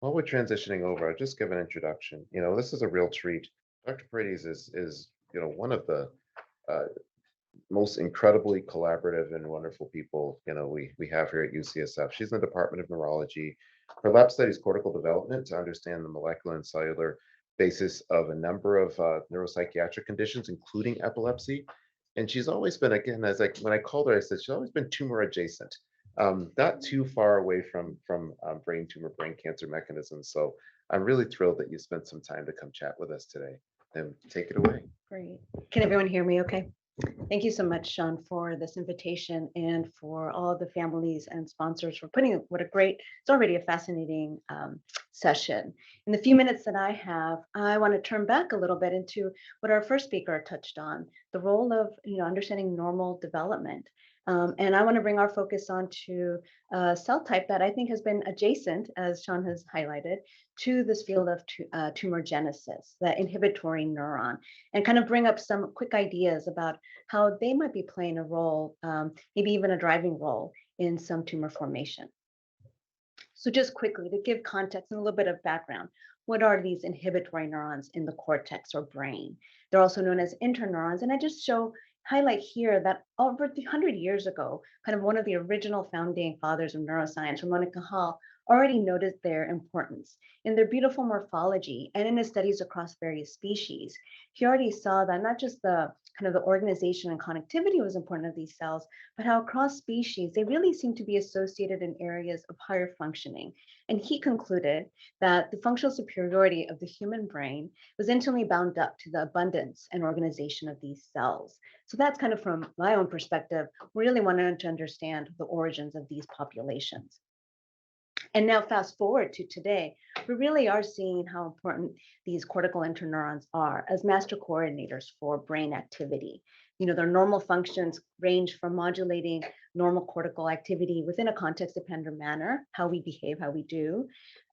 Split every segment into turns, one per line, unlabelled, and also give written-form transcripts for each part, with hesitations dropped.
While we're transitioning over, I'll just give an introduction. This is a real treat. Dr. Paredes is one of the uh, most incredibly collaborative and wonderful people, we have here at UCSF. She's in the Department of Neurology. Her lab studies cortical development to understand the molecular and cellular basis of a number of neuropsychiatric conditions, including epilepsy. And she's always been, again, as when I called her, I said she's always been tumor adjacent, not too far away from brain tumor, brain cancer mechanisms. So I'm really thrilled that you spent some time to come chat with us today. And take it away.
Great. Can everyone hear me okay? Thank you so much, Sean, for this invitation and for all of the families and sponsors for putting what a great, it's already a fascinating session. In the few minutes that I have, I want to turn back a little bit into what our first speaker touched on, the role of understanding normal development. And I want to bring our focus on to a cell type that I think has been adjacent, as Sean has highlighted, to this field of tumor genesis, the inhibitory neuron, and kind of bring up some quick ideas about how they might be playing a role, maybe even a driving role in some tumor formation. So just quickly to give context and a little bit of background, what are these inhibitory neurons in the cortex or brain? They're also known as interneurons. And I just highlight here that over 100 years ago, kind of one of the original founding fathers of neuroscience, Ramona Cajal, already noted their importance in their beautiful morphology and in his studies across various species. He already saw that not just the kind of the organization and connectivity was important of these cells, but how across species, they really seem to be associated in areas of higher functioning. And he concluded that the functional superiority of the human brain was intimately bound up to the abundance and organization of these cells. So that's kind of from my own perspective, really wanted to understand the origins of these populations. And now fast forward to today, we really are seeing how important these cortical interneurons are as master coordinators for brain activity. Their normal functions range from modulating normal cortical activity within a context dependent manner, how we behave, how we do.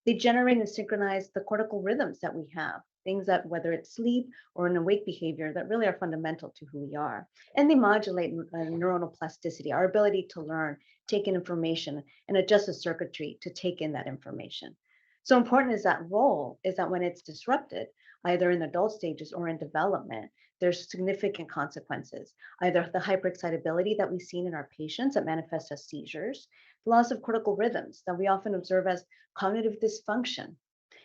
They generate and synchronize the cortical rhythms that we have, things that whether it's sleep or an awake behavior that really are fundamental to who we are. And they modulate neuronal plasticity, our ability to learn, take in information, and adjust the circuitry to take in that information. So important is that role is that when it's disrupted, either in adult stages or in development, there's significant consequences, either the hyperexcitability that we've seen in our patients that manifests as seizures, the loss of cortical rhythms that we often observe as cognitive dysfunction.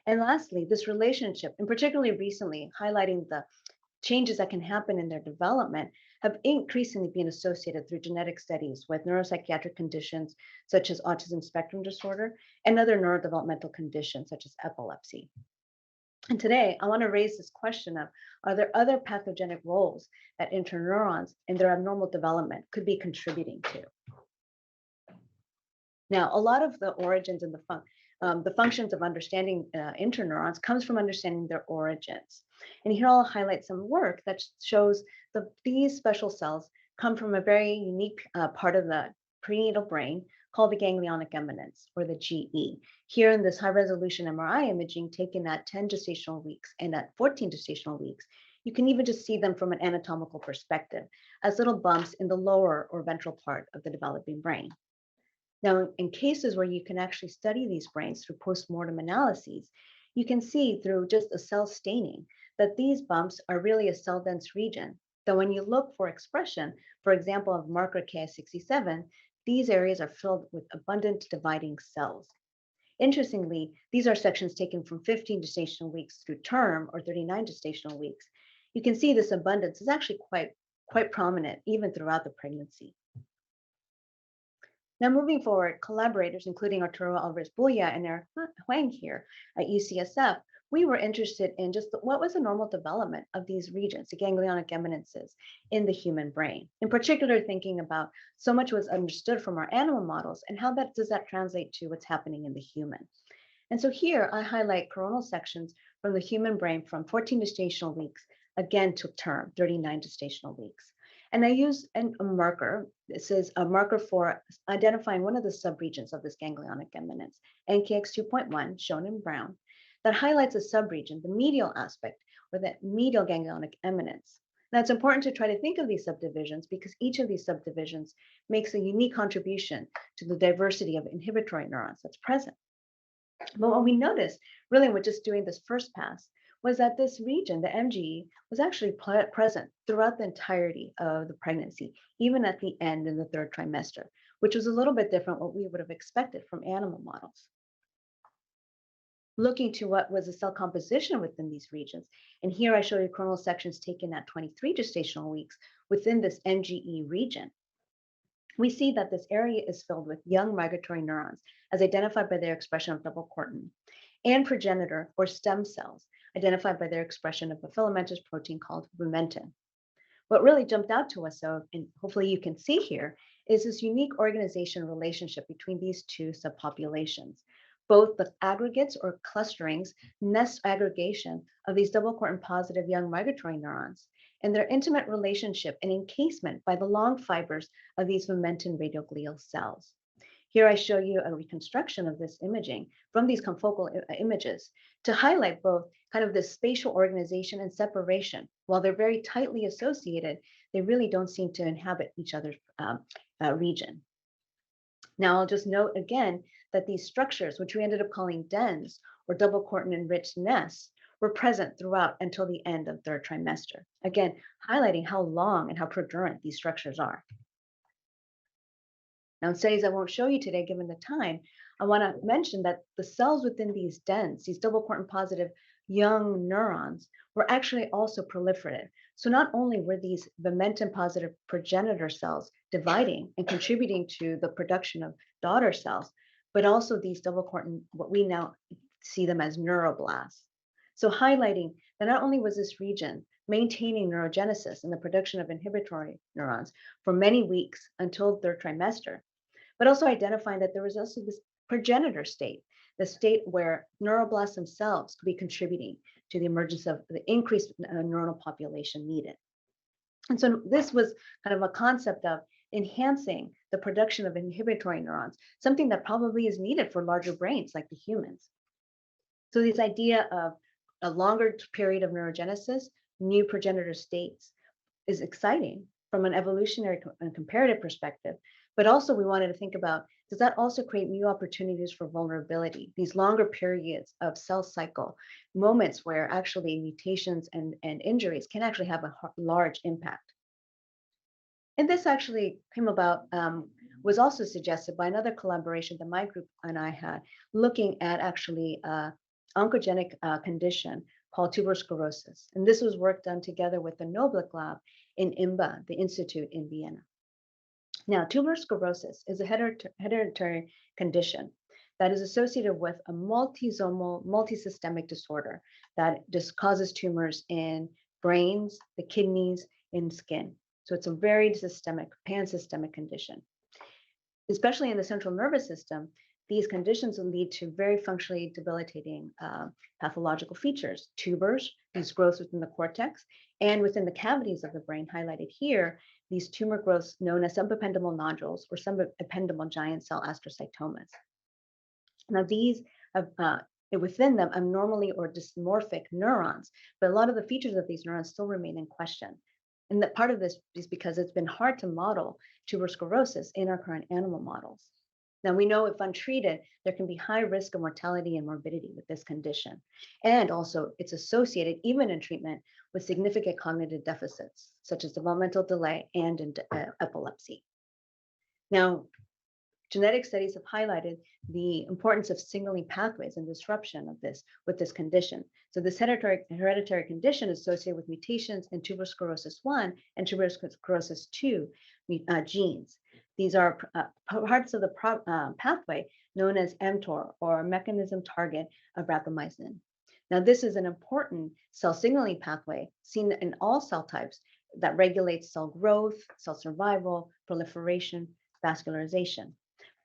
And lastly, this relationship, and particularly recently, highlighting the changes that can happen in their development have increasingly been associated through genetic studies with neuropsychiatric conditions such as autism spectrum disorder and other neurodevelopmental conditions such as epilepsy. And today, I want to raise this question of, are there other pathogenic roles that interneurons in their abnormal development could be contributing to? Now, a lot of the origins and the functions of understanding interneurons comes from understanding their origins. And here I'll highlight some work that shows that these special cells come from a very unique part of the prenatal brain called the ganglionic eminence, or the GE. Here in this high resolution MRI imaging taken at 10 gestational weeks and at 14 gestational weeks, you can even just see them from an anatomical perspective as little bumps in the lower or ventral part of the developing brain. Now, in cases where you can actually study these brains through postmortem analyses, you can see through just a cell staining that these bumps are really a cell dense region. That when you look for expression, for example, of marker Ki67, these areas are filled with abundant dividing cells. Interestingly, these are sections taken from 15 gestational weeks through term or 39 gestational weeks. You can see this abundance is actually quite prominent even throughout the pregnancy. Now, moving forward, collaborators, including Arturo Alvarez-Bulla and Eric Huang here at UCSF, we were interested in just what was the normal development of these regions, the ganglionic eminences in the human brain. In particular, thinking about so much was understood from our animal models and how that does that translate to what's happening in the human. And so here I highlight coronal sections from the human brain from 14 gestational weeks, again to term, 39 gestational weeks. And I use a marker. This is a marker for identifying one of the subregions of this ganglionic eminence, NKX2.1, shown in brown, that highlights a subregion, the medial aspect, or the medial ganglionic eminence. Now, it's important to try to think of these subdivisions because each of these subdivisions makes a unique contribution to the diversity of inhibitory neurons that's present. But what we noticed, really, with just doing this first pass, was that this region, the MGE, was actually present throughout the entirety of the pregnancy, even at the end in the third trimester, which was a little bit different what we would have expected from animal models. Looking to what was the cell composition within these regions, and here I show you coronal sections taken at 23 gestational weeks within this MGE region. We see that this area is filled with young migratory neurons, as identified by their expression of double cortin, and progenitor or stem cells, identified by their expression of a filamentous protein called vimentin. What really jumped out to us, though, and hopefully you can see here, is this unique organization relationship between these two subpopulations. Both the aggregates or clusterings, nest aggregation of these double cortin positive young migratory neurons, and their intimate relationship and encasement by the long fibers of these vimentin radioglial cells. Here I show you a reconstruction of this imaging from these confocal images to highlight both kind of this spatial organization and separation. While they're very tightly associated, they really don't seem to inhabit each other's region. Now, I'll just note again that these structures, which we ended up calling dens or double cortin enriched nests, were present throughout until the end of third trimester. Again, highlighting how long and how produrant these structures are. Now, in studies I won't show you today, given the time, I want to mention that the cells within these dens, these double cortin positive young neurons, were actually also proliferative. So not only were these vimentin positive progenitor cells dividing and contributing to the production of daughter cells, but also these double cortin, what we now see them as neuroblasts. So highlighting that not only was this region maintaining neurogenesis and the production of inhibitory neurons for many weeks until third trimester, but also identifying that there was also this progenitor state, the state where neuroblasts themselves could be contributing to the emergence of the increased neuronal population needed. And so this was kind of a concept of enhancing the production of inhibitory neurons, something that probably is needed for larger brains like the humans. So this idea of a longer period of neurogenesis, new progenitor states, is exciting from an evolutionary and comparative perspective, but also we wanted to think about, does that also create new opportunities for vulnerability, these longer periods of cell cycle, moments where actually mutations and injuries can actually have a large impact. And this actually came about, was also suggested by another collaboration that my group and I had, looking at actually oncogenic condition called tuberous sclerosis. And this was work done together with the Noblick Lab in IMBA, the institute in Vienna. Now, tuberous sclerosis is a hereditary condition that is associated with a multisomal, multisystemic disorder that just causes tumors in brains, the kidneys, in skin. So it's a very systemic, pan-systemic condition. Especially in the central nervous system, these conditions will lead to very functionally debilitating pathological features, tumors, these growths within the cortex, and within the cavities of the brain highlighted here, these tumor growths known as subependymal nodules or subependymal giant cell astrocytomas. Now these have within them abnormally or dysmorphic neurons, but a lot of the features of these neurons still remain in question. And that part of this is because it's been hard to model tuberous sclerosis in our current animal models. Now, we know if untreated, there can be high risk of mortality and morbidity with this condition. And also, it's associated, even in treatment, with significant cognitive deficits, such as developmental delay and epilepsy. Now, genetic studies have highlighted the importance of signaling pathways and disruption of this with this condition. So this hereditary condition is associated with mutations in tuberous sclerosis 1 and tuberous sclerosis 2 genes. These are parts of the pathway known as mTOR, or mechanism target of rapamycin. Now, this is an important cell signaling pathway seen in all cell types that regulates cell growth, cell survival, proliferation, vascularization.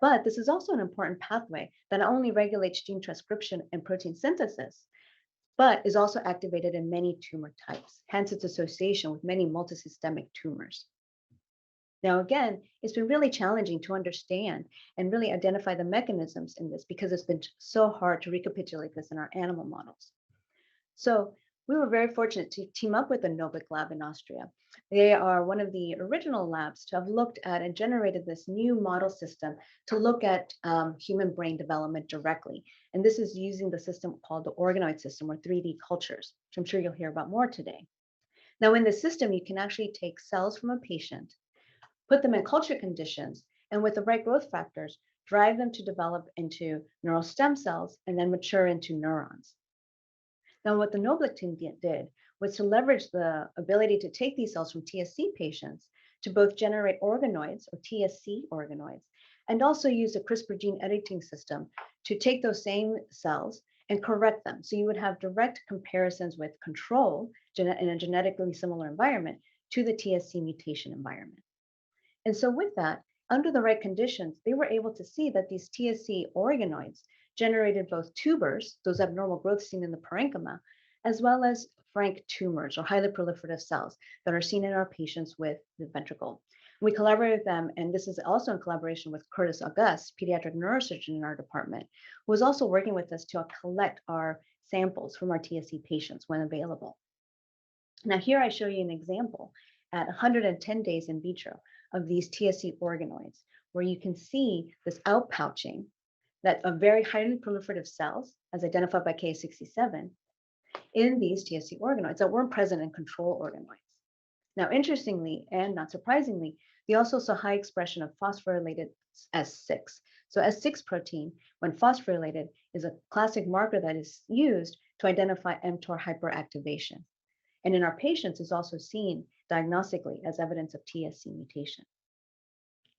But this is also an important pathway that not only regulates gene transcription and protein synthesis, but is also activated in many tumor types, hence its association with many multisystemic tumors. Now, again, it's been really challenging to understand and really identify the mechanisms in this because it's been so hard to recapitulate this in our animal models. So we were very fortunate to team up with the Noblick Lab in Austria. They are one of the original labs to have looked at and generated this new model system to look at human brain development directly. And this is using the system called the organoid system or 3D cultures, which I'm sure you'll hear about more today. Now, in this system, you can actually take cells from a patient, put them in culture conditions, and with the right growth factors, drive them to develop into neural stem cells and then mature into neurons. Now, what the Noblick team did was to leverage the ability to take these cells from TSC patients to both generate organoids or TSC organoids, and also use a CRISPR gene editing system to take those same cells and correct them. So you would have direct comparisons with control in a genetically similar environment to the TSC mutation environment. And so with that, under the right conditions, they were able to see that these TSC organoids generated both tubers, those abnormal growths seen in the parenchyma, as well as frank tumors or highly proliferative cells that are seen in our patients with the ventricle. We collaborated with them, and this is also in collaboration with Curtis August, pediatric neurosurgeon in our department, who was also working with us to collect our samples from our TSC patients when available. Now here I show you an example at 110 days in vitro of these TSC organoids, where you can see this outpouching that of very highly proliferative cells, as identified by Ki67, in these TSC organoids that weren't present in control organoids. Now, interestingly, and not surprisingly, they also saw high expression of phosphorylated S6. So S6 protein, when phosphorylated, is a classic marker that is used to identify mTOR hyperactivation. And in our patients is also seen diagnostically as evidence of TSC mutation.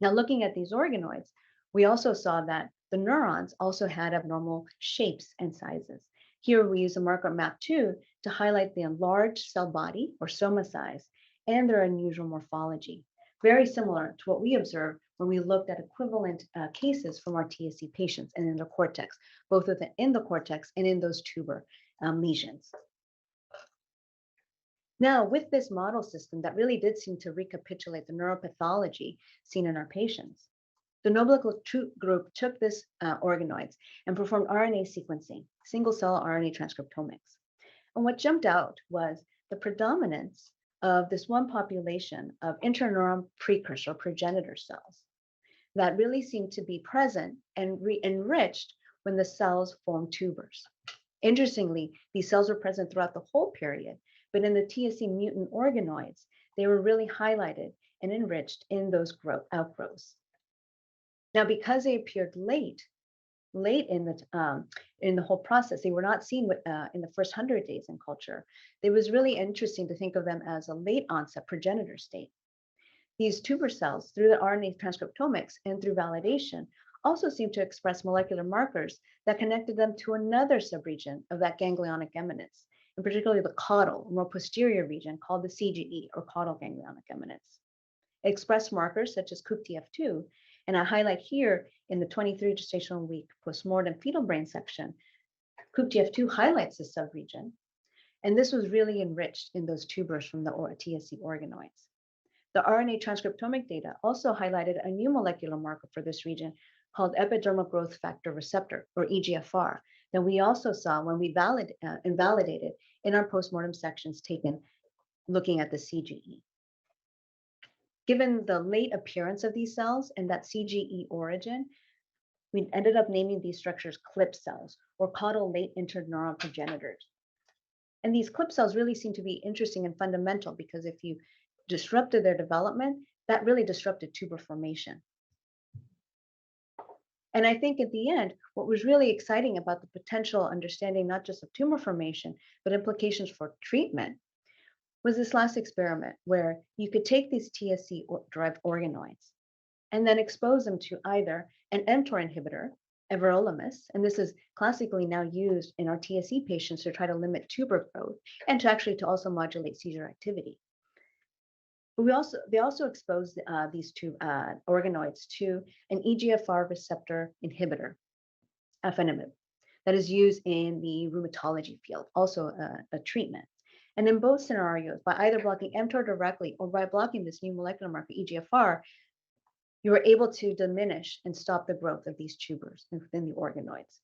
Now, looking at these organoids, we also saw that the neurons also had abnormal shapes and sizes. Here we use a marker MAP2 to highlight the enlarged cell body or soma size and their unusual morphology, very similar to what we observed when we looked at equivalent cases from our TSC patients and in the cortex, both in the cortex and in those tuber lesions. Now, with this model system that really did seem to recapitulate the neuropathology seen in our patients, the Noblick group took this organoids and performed RNA sequencing, single-cell RNA transcriptomics. And what jumped out was the predominance of this one population of interneuron precursor progenitor cells that really seemed to be present and enriched when the cells formed tubers. Interestingly, these cells were present throughout the whole period, but in the TSC mutant organoids, they were really highlighted and enriched in those outgrowths. Now, because they appeared late in the whole process, they were not seen in the first 100 days in culture. It was really interesting to think of them as a late onset progenitor state. These tuber cells, through the RNA transcriptomics and through validation, also seemed to express molecular markers that connected them to another subregion of that ganglionic eminence, and particularly the caudal, more posterior region called the CGE or caudal ganglionic eminence. It expressed markers such as CUPTF2, and I highlight here in the 23 gestational week postmortem fetal brain section, CUPTF2 highlights this subregion, and this was really enriched in those tubers from the TSC organoids. The RNA transcriptomic data also highlighted a new molecular marker for this region called epidermal growth factor receptor, or EGFR, that we also saw when we validated in our postmortem sections taken looking at the CGE. Given the late appearance of these cells and that CGE origin, we ended up naming these structures CLIP cells, or caudal late interneuron progenitors. And these CLIP cells really seem to be interesting and fundamental because if you disrupted their development, that really disrupted tuber formation. And I think at the end, what was really exciting about the potential understanding, not just of tumor formation, but implications for treatment, was this last experiment where you could take these TSC-derived organoids and then expose them to either an mTOR inhibitor, everolimus, and this is classically now used in our TSC patients to try to limit tuber growth and to also modulate seizure activity. They also exposed these two organoids to an EGFR receptor inhibitor, afenimab, that is used in the rheumatology field, also a treatment. And in both scenarios, by either blocking mTOR directly or by blocking this new molecular marker EGFR, you were able to diminish and stop the growth of these tubers within the organoids.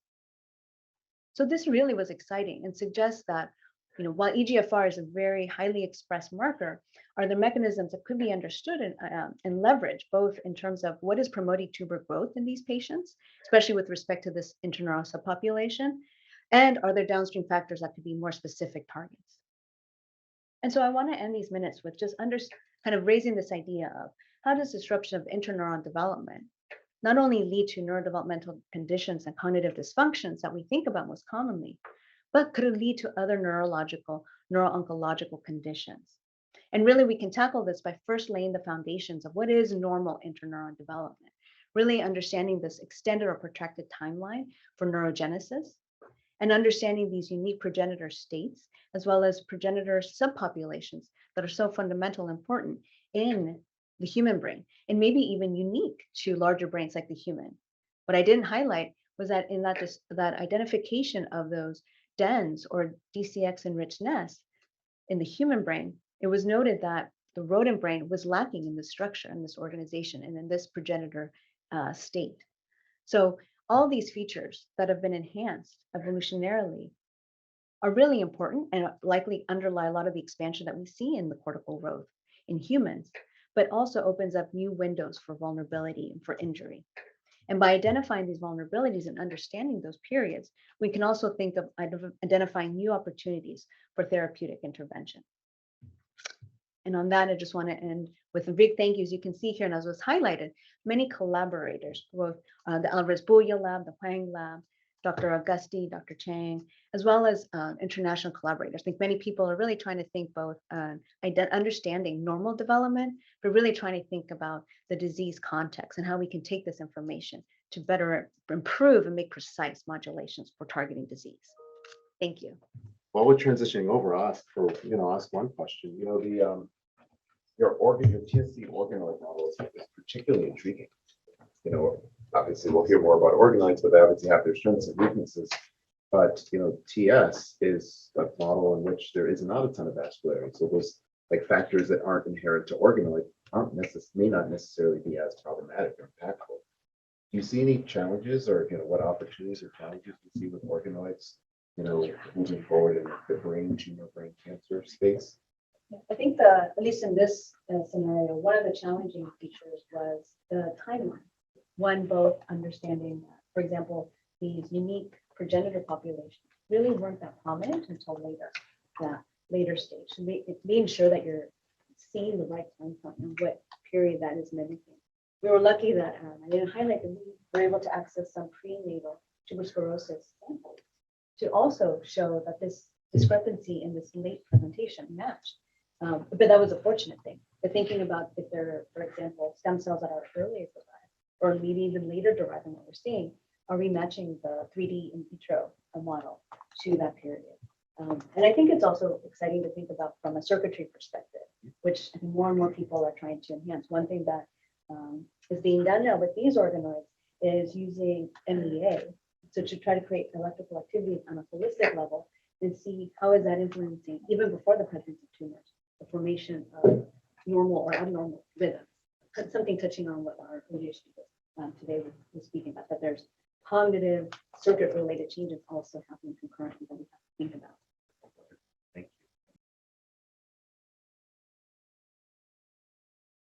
So this really was exciting and suggests that while EGFR is a very highly expressed marker, are there mechanisms that could be understood and leveraged, both in terms of what is promoting tumor growth in these patients, especially with respect to this interneural subpopulation, and are there downstream factors that could be more specific targets? And so I want to end these minutes with just kind of raising this idea of how does disruption of interneuron development not only lead to neurodevelopmental conditions and cognitive dysfunctions that we think about most commonly, but could it lead to other neurological, neuro-oncological conditions? And really, we can tackle this by first laying the foundations of what is normal interneuron development, really understanding this extended or protracted timeline for neurogenesis, and understanding these unique progenitor states, as well as progenitor subpopulations that are so fundamental and important in the human brain, and maybe even unique to larger brains like the human. What I didn't highlight was that in that identification of those DENs or DCX enriched nests in the human brain, it was noted that the rodent brain was lacking in this structure, in this organization, and in this progenitor state. So all these features that have been enhanced evolutionarily are really important and likely underlie a lot of the expansion that we see in the cortical growth in humans, but also opens up new windows for vulnerability and for injury. And by identifying these vulnerabilities and understanding those periods, we can also think of identifying new opportunities for therapeutic intervention. And on that, I just want to end with a big thank you. As you can see here, and as was highlighted, many collaborators, both the Alvarez-Buya lab, the Huang lab, Dr. Augusti, Dr. Chang, as well as international collaborators. I think many people are really trying to think both understanding normal development, but really trying to think about the disease context and how we can take this information to better improve and make precise modulations for targeting disease. Thank you.
While we're transitioning over, I'll ask one question. Your TSC organoid model is particularly intriguing. Obviously we'll hear more about organoids, but they obviously have their strengths and weaknesses. But TS is a model in which there is not a ton of vascularity. So those like factors that aren't inherent to organoid may not necessarily be as problematic or impactful. Do you see any challenges, or what opportunities or challenges you see with organoids, moving forward in the brain tumor, brain cancer space?
I think at least in this scenario, one of the challenging features was the timeline. One, both understanding that, for example, these unique progenitor populations really weren't that prominent until that later stage. So being sure that you're seeing the right time point and what period that is mimicking. We were lucky that I didn't highlight that we were able to access some prenatal tuberous sclerosis samples to also show that this discrepancy in this late presentation matched. But that was a fortunate thing. But thinking about if there are, for example, stem cells that are earlier derived or maybe even later derived than what we're seeing, are we matching the 3D in vitro model to that period? And I think it's also exciting to think about from a circuitry perspective, which I think more and more people are trying to enhance. One thing that is being done now with these organoids is using MEA, so to try to create electrical activity on a holistic level and see how is that influencing, even before the presence of tumors, the formation of normal or abnormal rhythms. Something touching on what our PhD today was speaking about, that there's cognitive circuit related changes also happening concurrently that we have to think about.